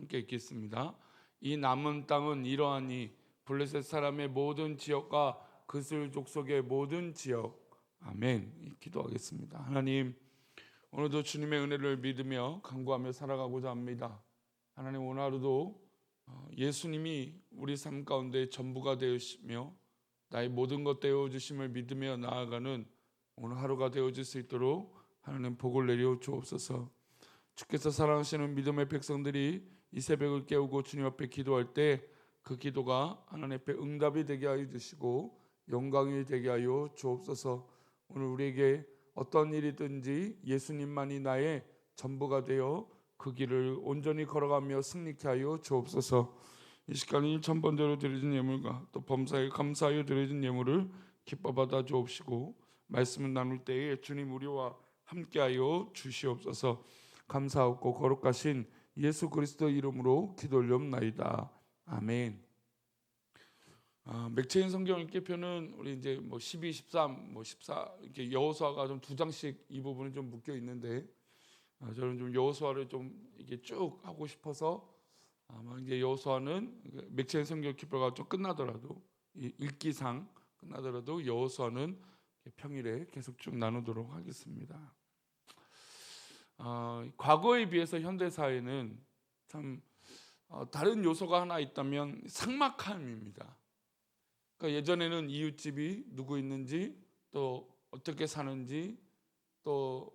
함께 읽겠습니다. 이 남은 땅은 이러하니 블레셋 사람의 모든 지역과 그슬 족속의 모든 지역. 아멘. 기도하겠습니다. 하나님, 오늘도 주님의 은혜를 믿으며 간구하며 살아가고자 합니다. 하나님, 오늘 하루도 예수님이 우리 삶 가운데 전부가 되시며 나의 모든 것 되어주심을 믿으며 나아가는 오늘 하루가 되어질 수 있도록 하나님 복을 내려 주옵소서. 주께서 사랑하시는 믿음의 백성들이 이 새벽을 깨우고 주님 앞에 기도할 때 그 기도가 하나님 앞에 응답이 되게 하여 주시고 영광이 되게 하여 주옵소서. 오늘 우리에게 어떤 일이든지 예수님만이 나의 전부가 되어 그 길을 온전히 걸어가며 승리케 하여 주옵소서. 이 시간이 천번대로 드려진 예물과 또 범사에 감사하여 드려진 예물을 기뻐 받아 주옵시고 말씀을 나눌 때에 주님 우리와 함께하여 주시옵소서. 감사하고 거룩하신 예수 그리스도 이름으로 기도 올리옵나이다. 아멘. 맥체인 성경 읽기표는 우리 이제 12, 13, 14 이렇게 여호수아가 좀 두 장씩 이 부분이 좀 묶여 있는데 저는 좀 여호수아를 좀 이게 쭉 하고 싶어서 아마 이제 여호수아는 맥체인 성경 읽기표가 좀 끝나더라도 읽기상 끝나더라도 여호수아는 평일에 계속 쭉 나누도록 하겠습니다. 과거에 비해서 현대 사회는 참 다른 요소가 하나 있다면 삭막함입니다. 그러니까 예전에는 이웃집이 누구 있는지 또 어떻게 사는지 또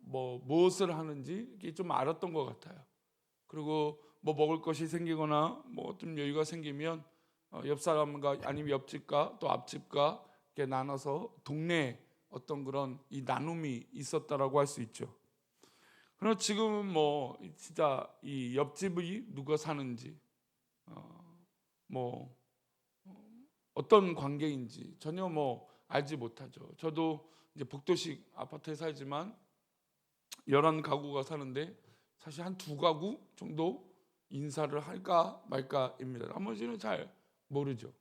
무엇을 하는지 이게 좀 알았던 것 같아요. 그리고 먹을 것이 생기거나 좀 여유가 생기면 옆 사람과 아니면 옆집과 또 앞집과 이렇게 나눠서 동네 어떤 그런 이 나눔이 있었다라고 할 수 있죠. 그러나 지금은 진짜 이 옆집이 누가 사는지 어떤 관계인지 전혀 알지 못하죠. 저도 이제 복도식 아파트에 살지만 11가구가 사는데 사실 한 2가구 정도 인사를 할까 말까입니다. 나머지는 잘 모르죠.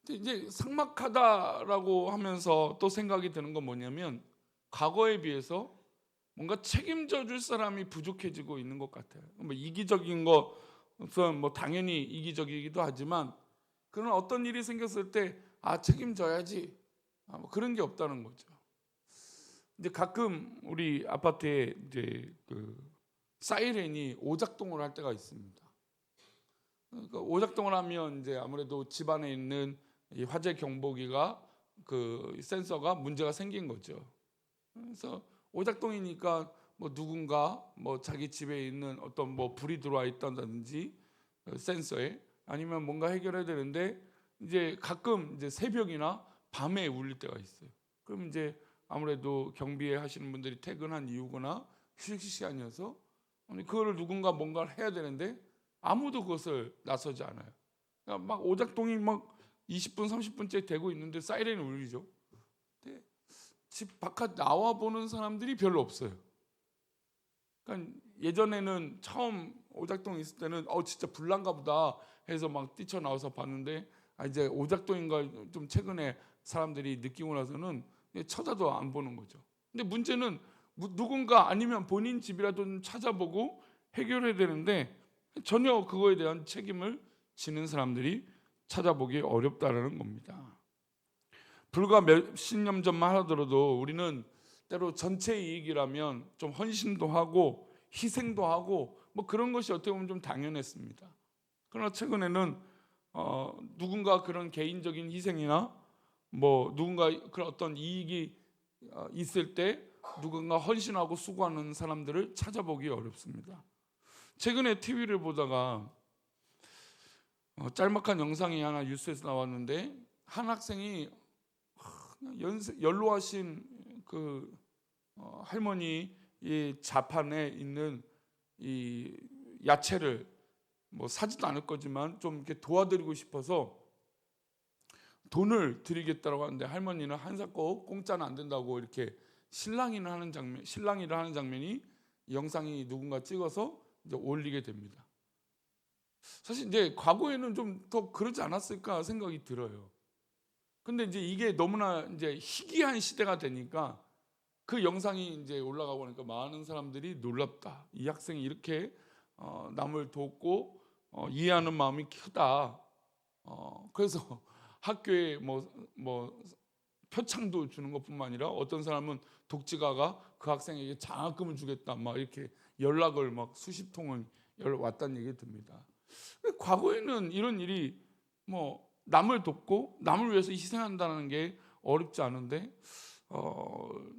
근데 이제 삭막하다라고 하면서 또 생각이 드는 건 뭐냐면 과거에 비해서 뭔가 책임져 줄 사람이 부족해지고 있는 것 같아요. 이기적인 것은 당연히 이기적이기도 하지만 그런 어떤 일이 생겼을 때 책임져야지 그런 게 없다는 거죠. 이제 가끔 우리 아파트에 이제 사이렌이 오작동을 할 때가 있습니다. 그러니까 오작동을 하면 이제 아무래도 집안에 있는 이 화재 경보기가 그 센서가 문제가 생긴 거죠. 그래서 오작동이니까 누군가 자기 집에 있는 어떤 불이 들어와 있다든지 센서에 아니면 뭔가 해결해야 되는데 이제 가끔 이제 새벽이나 밤에 울릴 때가 있어요. 그럼 이제 아무래도 경비에 하시는 분들이 퇴근한 이후거나 휴식 시간이어서 그거를 누군가 뭔가를 해야 되는데 아무도 그것을 나서지 않아요. 그러니까 막 오작동이 20분 30분째 되고 있는데 사이렌이 울리죠. 근데 집 바깥 나와 보는 사람들이 별로 없어요. 그러니까 예전에는 처음 오작동 있을 때는 진짜 불난가 보다 해서 막 뛰쳐나와서 봤는데 이제 오작동인가 좀 최근에 사람들이 느끼고 나서는 쳐다도 안 보는 거죠. 근데 문제는 누군가 아니면 본인 집이라도 좀 찾아보고 해결해야 되는데 전혀 그거에 대한 책임을 지는 사람들이 찾아보기 어렵다라는 겁니다. 불과 몇십 년 전만 하더라도 우리는 때로 전체 이익이라면 좀 헌신도 하고 희생도 하고 그런 것이 어떻게 보면 좀 당연했습니다. 그러나 최근에는 누군가 그런 개인적인 희생이나 누군가 그런 어떤 이익이 있을 때 누군가 헌신하고 수고하는 사람들을 찾아보기 어렵습니다. 최근에 TV를 보다가 짤막한 영상이 하나 뉴스에서 나왔는데 한 학생이 연로하신 그 할머니 이 자판에 있는 이 야채를 사지도 않을 거지만 좀 이렇게 도와드리고 싶어서 돈을 드리겠다고 하는데 할머니는 한 삭고 공짜는 안 된다고 이렇게 실랑이를 하는 장면이 영상이 누군가 찍어서 이제 올리게 됩니다. 사실 이제 과거에는 좀 더 그러지 않았을까 생각이 들어요. 근데 이제 이게 너무나 이제 희귀한 시대가 되니까 그 영상이 이제 올라가고 보니까 많은 사람들이 놀랍다. 이 학생이 이렇게 남을 돕고 이해하는 마음이 크다. 그래서 학교에 뭐 표창도 주는 것뿐만 아니라 어떤 사람은 독지가가 그 학생에게 장학금을 주겠다 막 이렇게 연락을 막 수십 통은 왔다는 얘기 듭니다. 과거에는 이런 일이 뭐 남을 돕고 남을 위해서 희생한다는 게 어렵지 않은데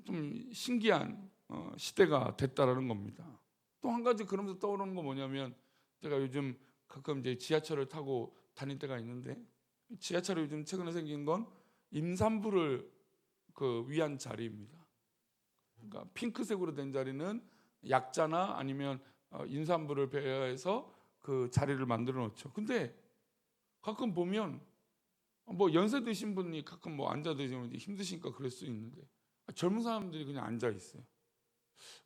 좀 신기한 시대가 됐다라는 겁니다. 또 한 가지 그러면서 떠오르는 거 뭐냐면, 제가 요즘 가끔 이제 지하철을 타고 다닐 때가 있는데, 지하철이 요즘 최근에 생긴 건 임산부를 위한 자리입니다. 그러니까 핑크색으로 된 자리는 약자나 아니면 임산부를 배려해서 그 자리를 만들어 놓죠. 근데 가끔 보면 뭐 연세 드신 분이 가끔 뭐 앉아 계시면 힘드시니까 그럴 수 있는데 젊은 사람들이 그냥 앉아 있어요.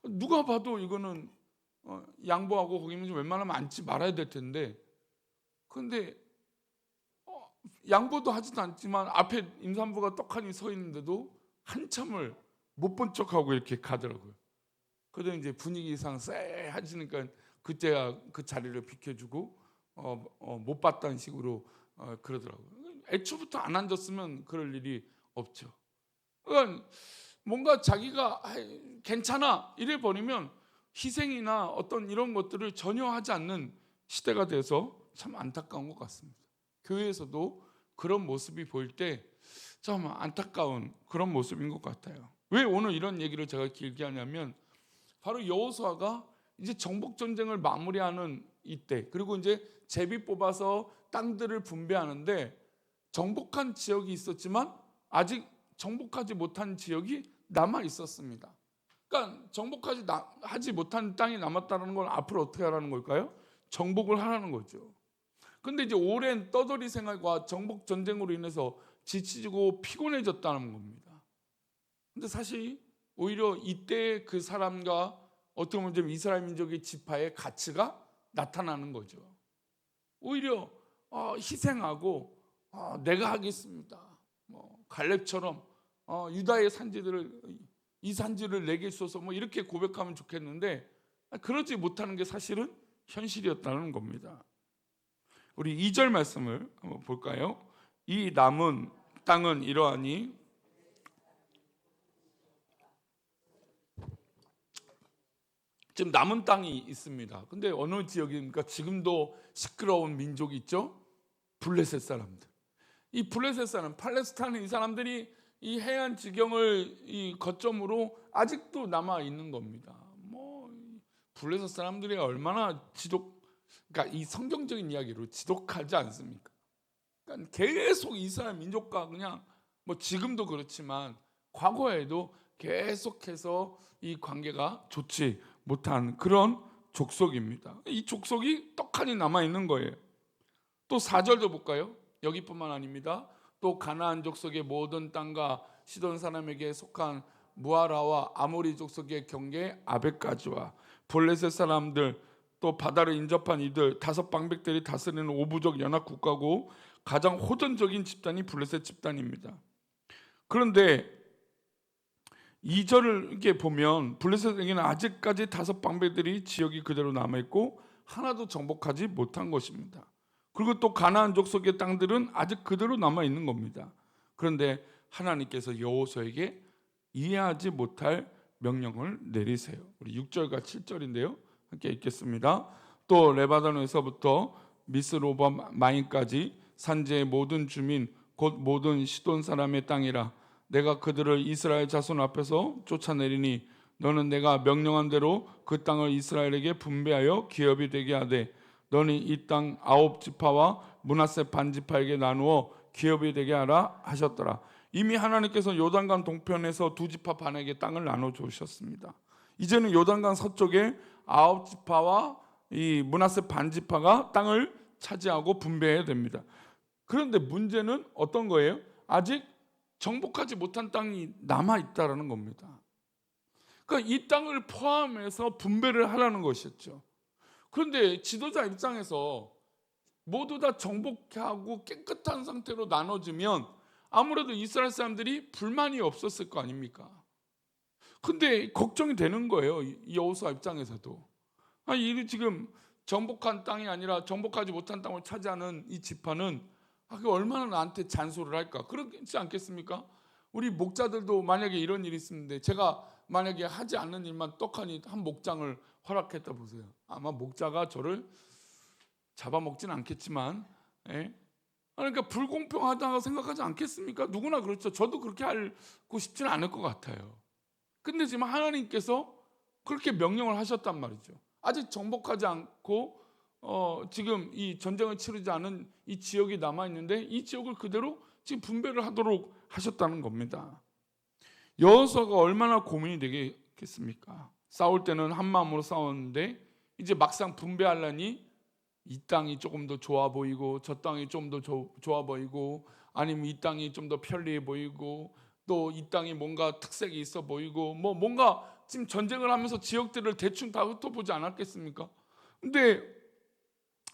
누가 봐도 이거는 양보하고 거기는 좀 웬만하면 앉지 말아야 될 텐데, 근데 양보도 하지도 않지만 앞에 임산부가 떡하니 서 있는데도 한참을 못 본 척하고 이렇게 가더라고요. 그러다 이제 분위기상 쎄해지니까 그때야 그 자리를 비켜주고 못 봤다는 식으로 그러더라고요. 애초부터 안 앉았으면 그럴 일이 없죠. 그러니까 뭔가 자기가 괜찮아 이래 버리면 희생이나 어떤 이런 것들을 전혀 하지 않는 시대가 돼서 참 안타까운 것 같습니다. 교회에서도 그런 모습이 보일 때 참 안타까운 그런 모습인 것 같아요. 왜 오늘 이런 얘기를 제가 길게 하냐면, 바로 여호수아가 이제 정복 전쟁을 마무리하는 이때, 그리고 이제 제비 뽑아서 땅들을 분배하는데 정복한 지역이 있었지만 아직 정복하지 못한 지역이 남아 있었습니다. 그러니까 하지 못한 땅이 남았다는 건 앞으로 어떻게 하라는 걸까요? 정복을 하라는 거죠. 근데 이제 오랜 떠돌이 생활과 정복 전쟁으로 인해서 지치고 피곤해졌다는 겁니다. 근데 사실 오히려 이때 그 사람과 어떻게 보면 좀 이스라엘 민족의 지파의 가치가 나타나는 거죠. 오히려 희생하고 내가 하겠습니다. 갈렙처럼 유다의 산지들을 이 산지를 내게 주소서 이렇게 고백하면 좋겠는데 그러지 못하는 게 사실은 현실이었다는 겁니다. 우리 2절 말씀을 한번 볼까요? 이 남은 땅은 이러하니 지금 남은 땅이 있습니다. 근데 어느 지역입니까? 지금도 시끄러운 민족이 있죠? 블레셋 사람들. 이 블레셋 사람, 팔레스타인 이 사람들이 이 해안 지경을 거점으로 아직도 남아 있는 겁니다. 블레셋 사람들이 얼마나 그러니까 이 성경적인 이야기로 지독하지 않습니까? 그러니까 계속 이스라엘 민족과 그냥 지금도 그렇지만 과거에도 계속해서 이 관계가 좋지 못한 그런 족속입니다. 이 족속이 떡하니 남아 있는 거예요. 또 4절도 볼까요? 여기뿐만 아닙니다. 또 가나안 족속의 모든 땅과 시돈 사람에게 속한 무아라와 아모리 족속의 경계 아벡까지와 블레셋 사람들, 또 바다를 인접한 이들, 5방백들이 다스리는 오부족 연합 국가고 가장 호전적인 집단이 블레셋 집단입니다. 그런데 2절을 이렇게 보면 블레셋에게는 아직까지 5방백들이 지역이 그대로 남아있고 하나도 정복하지 못한 것입니다. 그리고 또 가나안 족속의 땅들은 아직 그대로 남아있는 겁니다. 그런데 하나님께서 여호수아에게 이해하지 못할 명령을 내리세요. 우리 6절과 7절인데요. 함께 읽겠습니다. 또 레바논에서부터 미스로바마임까지 산지의 모든 주민 곧 모든 시돈 사람의 땅이라. 내가 그들을 이스라엘 자손 앞에서 쫓아내리니 너는 내가 명령한 대로 그 땅을 이스라엘에게 분배하여 기업이 되게 하되 너는 이 땅 9지파와 므낫세 반지파에게 나누어 기업이 되게 하라 하셨더라. 이미 하나님께서 요단강 동편에서 2지파 반에게 땅을 나눠 주셨습니다. 이제는 요단강 서쪽에 9지파와 이 므낫세 반지파가 땅을 차지하고 분배해야 됩니다. 그런데 문제는 어떤 거예요? 아직 정복하지 못한 땅이 남아 있다라는 겁니다. 그러니까 이 땅을 포함해서 분배를 하라는 것이었죠. 그런데 지도자 입장에서 모두 다 정복하고 깨끗한 상태로 나눠주면 아무래도 이스라엘 사람들이 불만이 없었을 거 아닙니까? 근데 걱정이 되는 거예요. 여호수아 입장에서도. 이 지금 정복한 땅이 아니라 정복하지 못한 땅을 차지하는 이 지파는 그게 얼마나 나한테 잔소리를 할까? 그렇지 않겠습니까? 우리 목자들도 만약에 이런 일이 있는데 제가 만약에 하지 않는 일만 떡하니 한 목장을 허락했다 보세요. 아마 목자가 저를 잡아먹진 않겠지만, 예? 그러니까 불공평하다고 생각하지 않겠습니까? 누구나 그렇죠. 저도 그렇게 하고 싶지는 않을 것 같아요. 근데 지금 하나님께서 그렇게 명령을 하셨단 말이죠. 아직 정복하지 않고 지금 이 전쟁을 치르지 않은 이 지역이 남아 있는데 이 지역을 그대로 지금 분배를 하도록 하셨다는 겁니다. 여호수아가 얼마나 고민이 되겠습니까? 싸울 때는 한 마음으로 싸웠는데 이제 막상 분배하려니 이 땅이 조금 더 좋아 보이고 저 땅이 좀 더 좋아 보이고 아니면 이 땅이 좀 더 편리해 보이고 또 이 땅이 뭔가 특색이 있어 보이고 뭔가 지금 전쟁을 하면서 지역들을 대충 다 훑어보지 않았겠습니까? 근데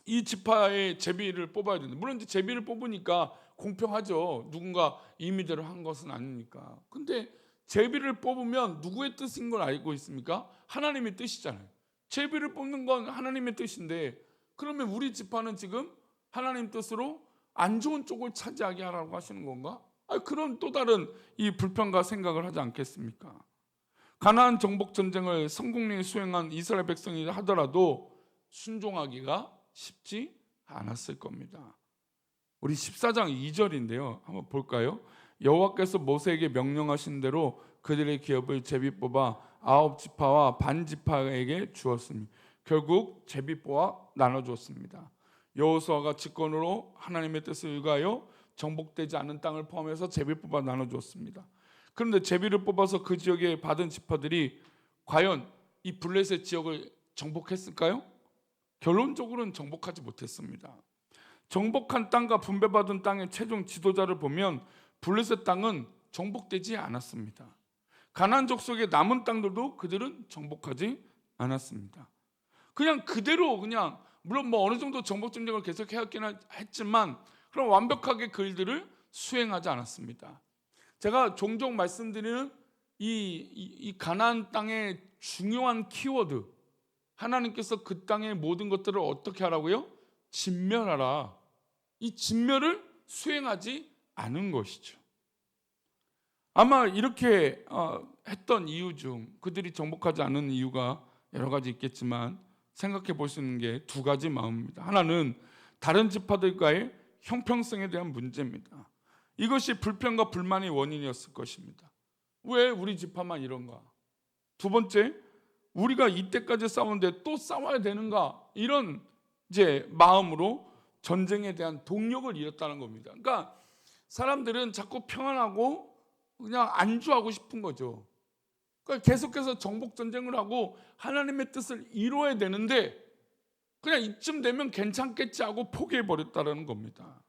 이 지파의 제비를 뽑아야 되는데 물론 이제 제비를 뽑으니까 공평하죠. 누군가 임의대로 한 것은 아니니까. 근데 제비를 뽑으면 누구의 뜻인 걸 알고 있습니까? 하나님의 뜻이잖아요. 제비를 뽑는 건 하나님의 뜻인데 그러면 우리 지파는 지금 하나님 뜻으로 안 좋은 쪽을 차지하게 하라고 하시는 건가? 그런 또 다른 이 불평과 생각을 하지 않겠습니까? 가나안 정복 전쟁을 성공리에 수행한 이스라엘 백성이 하더라도 순종하기가 쉽지 않았을 겁니다. 우리 14장 2절인데요. 한번 볼까요? 여호와께서 모세에게 명령하신 대로 그들의 기업을 제비 뽑아 9지파와 반 지파에게 주었으니 결국 제비뽑아 나눠주었습니다. 여호수아가 직권으로 하나님의 뜻을 의거하여 정복되지 않은 땅을 포함해서 제비뽑아 나눠주었습니다. 그런데 제비를 뽑아서 그 지역에 받은 지파들이 과연 이 블레셋 지역을 정복했을까요? 결론적으로는 정복하지 못했습니다. 정복한 땅과 분배받은 땅의 최종 지도자를 보면 블레셋 땅은 정복되지 않았습니다. 가나안 족속의 남은 땅들도 그들은 정복하지 않았습니다. 그냥 그대로 물론 어느 정도 정복 전쟁을 계속해왔긴 했지만 그럼 완벽하게 그 일들을 수행하지 않았습니다. 제가 종종 말씀드리는 이 가나안 땅의 중요한 키워드, 하나님께서 그 땅의 모든 것들을 어떻게 하라고요? 진멸하라. 이 진멸을 수행하지 않은 것이죠. 아마 이렇게 했던 이유 중 그들이 정복하지 않은 이유가 여러 가지 있겠지만 생각해 볼 수 있는 게 두 가지 마음입니다. 하나는 다른 지파들과의 형평성에 대한 문제입니다. 이것이 불평과 불만의 원인이었을 것입니다. 왜 우리 지파만 이런가? 두 번째, 우리가 이때까지 싸웠는데 또 싸워야 되는가? 이런 이제 마음으로 전쟁에 대한 동력을 잃었다는 겁니다. 그러니까 사람들은 자꾸 평안하고 그냥 안주하고 싶은 거죠. 그러니까 계속해서 정복 전쟁을 하고 하나님의 뜻을 이루어야 되는데 그냥 이쯤 되면 괜찮겠지 하고 포기해 버렸다는 겁니다.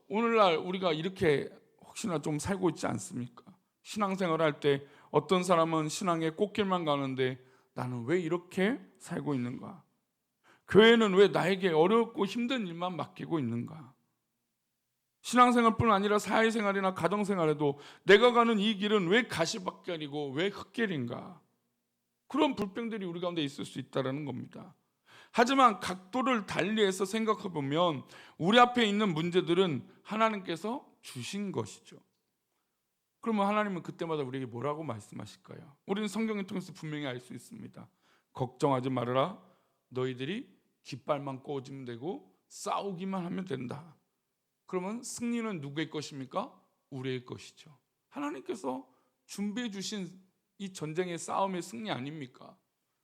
오늘날 우리가 이렇게 혹시나 좀 살고 있지 않습니까? 신앙생활 할 때 어떤 사람은 신앙의 꽃길만 가는데 나는 왜 이렇게 살고 있는가? 교회는 왜 나에게 어렵고 힘든 일만 맡기고 있는가? 신앙생활뿐 아니라 사회생활이나 가정생활에도 내가 가는 이 길은 왜 가시밭길이고 왜 흙길인가? 그런 불평들이 우리 가운데 있을 수 있다는 겁니다. 하지만 각도를 달리해서 생각해 보면 우리 앞에 있는 문제들은 하나님께서 주신 것이죠. 그러면 하나님은 그때마다 우리에게 뭐라고 말씀하실까요? 우리는 성경을 통해서 분명히 알 수 있습니다. 걱정하지 말아라. 너희들이 깃발만 꽂으면 되고 싸우기만 하면 된다. 그러면 승리는 누구의 것입니까? 우리의 것이죠. 하나님께서 준비해 주신 이 전쟁의 싸움의 승리 아닙니까?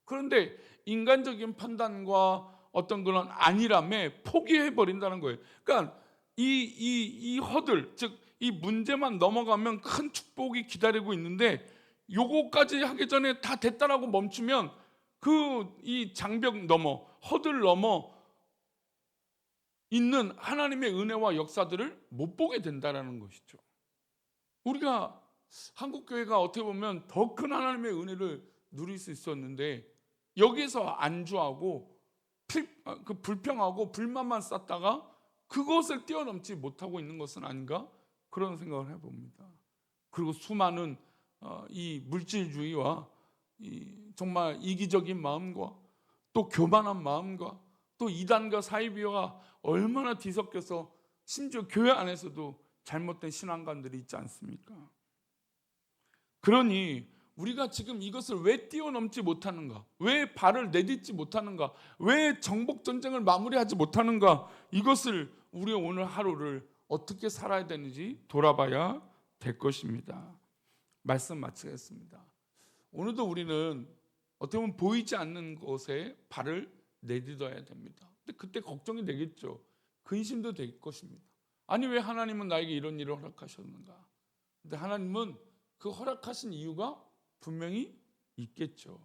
그런데 인간적인 판단과 어떤 그런 안일함에 포기해 버린다는 거예요. 그러니까 이 허들, 즉 이 문제만 넘어가면 큰 축복이 기다리고 있는데 요거까지 하기 전에 다 됐다라고 멈추면 이 장벽 넘어, 허들 넘어 있는 하나님의 은혜와 역사들을 못 보게 된다라는 것이죠. 우리가 한국 교회가 어떻게 보면 더 큰 하나님의 은혜를 누릴 수 있었는데 여기서 안주하고 불평하고 불만만 쌓다가 그것을 뛰어넘지 못하고 있는 것은 아닌가? 그런 생각을 해봅니다. 그리고 수많은 이 물질주의와 이 정말 이기적인 마음과 또 교만한 마음과 또 이단과 사이비와 얼마나 뒤섞여서 심지어 교회 안에서도 잘못된 신앙관들이 있지 않습니까? 그러니 우리가 지금 이것을 왜 뛰어넘지 못하는가? 왜 발을 내딛지 못하는가? 왜 정복 전쟁을 마무리하지 못하는가? 이것을 우리 오늘 하루를 어떻게 살아야 되는지 돌아봐야 될 것입니다. 말씀 마치겠습니다. 오늘도 우리는 어떻게 보면 보이지 않는 곳에 발을 내딛어야 됩니다. 근데 그때 걱정이 되겠죠. 근심도 될 것입니다. 아니 왜 하나님은 나에게 이런 일을 허락하셨는가? 근데 하나님은 그 허락하신 이유가 분명히 있겠죠.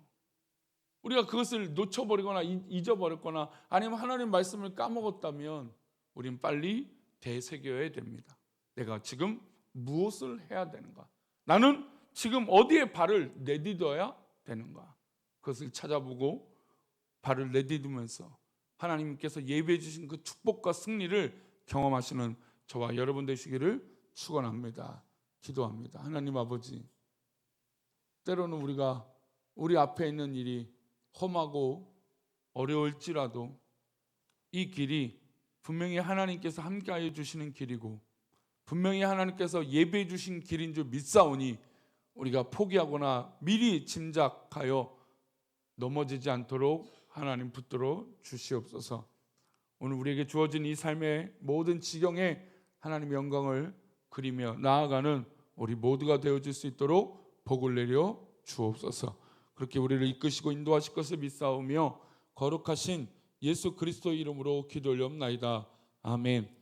우리가 그것을 놓쳐버리거나 잊어버렸거나 아니면 하나님 말씀을 까먹었다면 우린 빨리 되새겨야 됩니다. 내가 지금 무엇을 해야 되는가? 나는 지금 어디에 발을 내딛어야 되는가? 그것을 찾아보고 발을 내딛으면서 하나님께서 예비해 주신 그 축복과 승리를 경험하시는 저와 여러분 되시기를 축원합니다. 기도합니다. 하나님 아버지, 때로는 우리가 우리 앞에 있는 일이 험하고 어려울지라도 이 길이 분명히 하나님께서 함께하여 주시는 길이고 분명히 하나님께서 예배해 주신 길인 줄 믿사오니 우리가 포기하거나 미리 짐작하여 넘어지지 않도록 하나님 붙들어 주시옵소서. 오늘 우리에게 주어진 이 삶의 모든 지경에 하나님의 영광을 그리며 나아가는 우리 모두가 되어줄 수 있도록 복을 내려 주옵소서. 그렇게 우리를 이끄시고 인도하실 것을 믿사오며 거룩하신 예수 그리스도 이름으로 기도 올리옵나이다. 아멘.